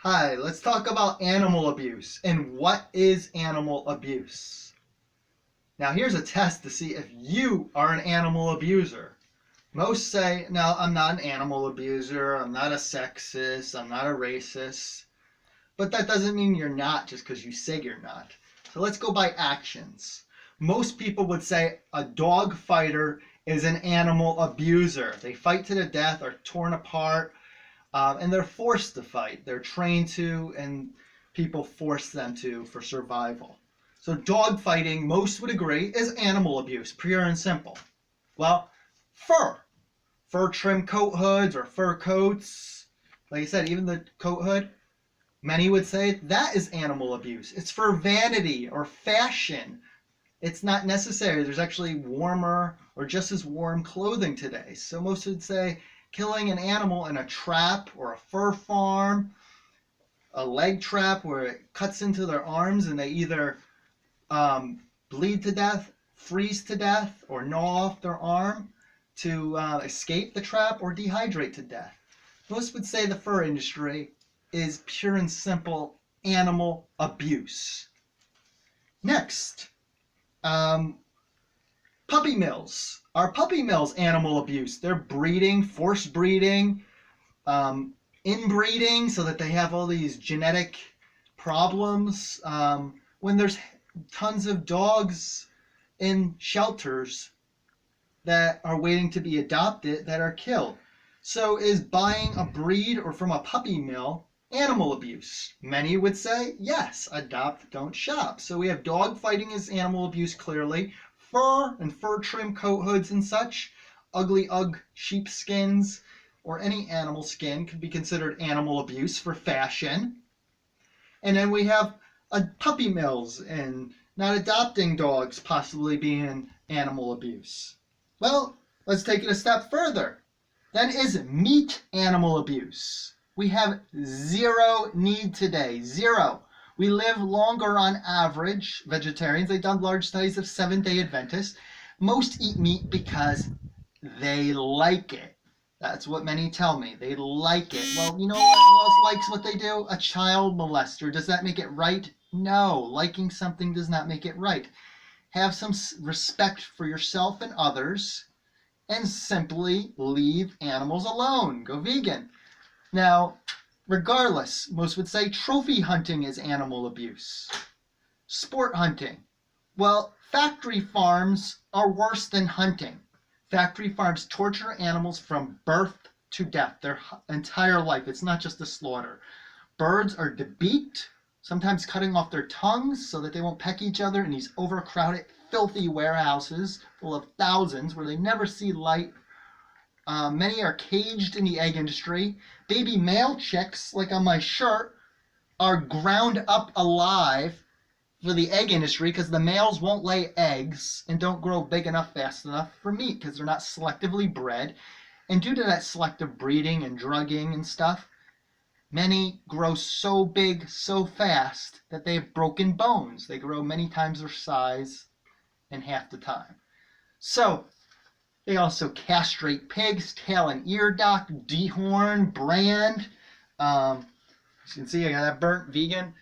Hi, let's talk about animal abuse and what is animal abuse. Now, here's a test to see if you are an animal abuser. Most say, no, I'm not an animal abuser, I'm not a sexist, I'm not a racist. But that doesn't mean you're not just because you say you're not. So let's go by actions. Most people would say a dog fighter is an animal abuser. They fight to the death, are torn apart, and they're forced to fight. They're trained to, and people force them to for survival. So dog fighting, most would agree, is animal abuse, pure and simple. Well, fur trim coat hoods or fur coats, like I said, even the coat hood, many would say that is animal abuse. It's for vanity or fashion. It's not necessary. There's actually warmer or just as warm clothing today. So most would say killing an animal in a trap or a fur farm, a leg trap where it cuts into their arms and they either bleed to death, freeze to death, or gnaw off their arm to escape the trap or dehydrate to death. Most would say the fur industry is pure and simple animal abuse. Next, puppy mills. Are puppy mills animal abuse? They're breeding, forced breeding, inbreeding so that they have all these genetic problems. When there's tons of dogs in shelters that are waiting to be adopted that are killed. So is buying a breed or from a puppy mill animal abuse? Many would say yes, adopt, don't shop. So we have dog fighting as animal abuse clearly, fur and fur trim coat hoods and such, ugly Ugg sheepskins or any animal skin could be considered animal abuse for fashion. And then we have puppy mills and not adopting dogs possibly being animal abuse. Well, let's take it a step further. Then is meat animal abuse? We have zero need today, zero. We live longer on average, vegetarians. They've done large studies of Seventh-day Adventists. Most eat meat because they like it. That's what many tell me. They like it. Well, you know who else likes what they do? A child molester. Does that make it right? No. Liking something does not make it right. Have some respect for yourself and others and simply leave animals alone. Go vegan. Now, regardless, most would say trophy hunting is animal abuse. Sport hunting. Well, factory farms are worse than hunting. Factory farms torture animals from birth to death, their entire life. It's not just a slaughter. Birds are debeaked, sometimes cutting off their tongues so that they won't peck each other in these overcrowded, filthy warehouses full of thousands where they never see light. Many are caged in the egg industry. Baby male chicks, like on my shirt, are ground up alive for the egg industry because the males won't lay eggs and don't grow big enough fast enough for meat because they're not selectively bred. And due to that selective breeding and drugging and stuff, many grow so big so fast that they have broken bones. They grow many times their size in half the time. So they also castrate pigs, tail and ear dock, dehorn, brand. As you can see, I got that burnt vegan.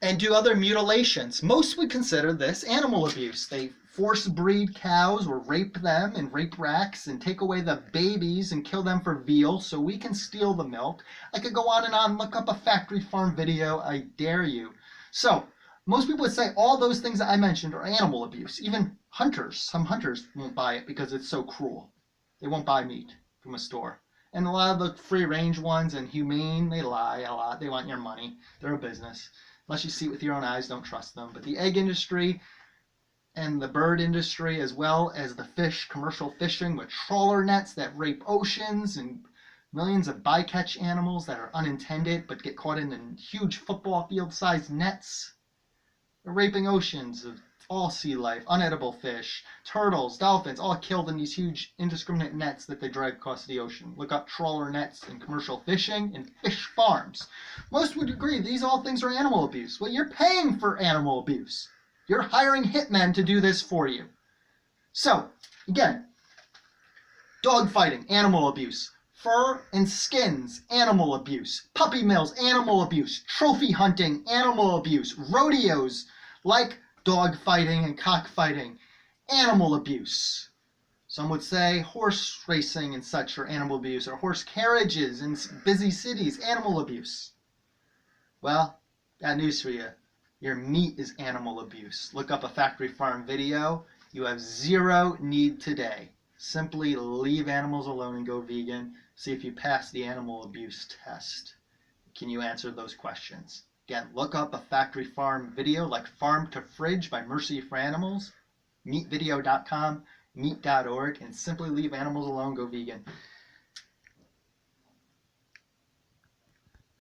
And do other mutilations. Most would consider this animal abuse. They force breed cows or rape them in rape racks and take away the babies and kill them for veal so we can steal the milk. I could go on and on. Look up a factory farm video. I dare you. So most people would say all those things that I mentioned are animal abuse. Even hunters, some hunters won't buy it because it's so cruel. They won't buy meat from a store. And a lot of the free-range ones and humane, they lie a lot. They want your money. They're a business. Unless you see it with your own eyes, don't trust them. But the egg industry and the bird industry, as well as the fish, commercial fishing with trawler nets that rape oceans and millions of bycatch animals that are unintended but get caught in huge football field-sized nets. They're raping oceans of all sea life, unedible fish, turtles, dolphins, all killed in these huge indiscriminate nets that they drag across the ocean. Look up trawler nets and commercial fishing and fish farms. Most would agree these all things are animal abuse. Well, you're paying for animal abuse. You're hiring hitmen to do this for you. So, again, dog fighting, animal abuse. Fur and skins, animal abuse. Puppy mills, animal abuse. Trophy hunting, animal abuse. Rodeos, like dog fighting and cockfighting, animal abuse. Some would say horse racing and such are animal abuse, or horse carriages in busy cities, animal abuse. Well, got news for you. Your meat is animal abuse. Look up a factory farm video. You have zero need today. Simply leave animals alone and go vegan. See if you pass the animal abuse test. Can you answer those questions? Again, look up a factory farm video like Farm to Fridge by Mercy for Animals, meatvideo.com, meat.org, and simply leave animals alone, go vegan.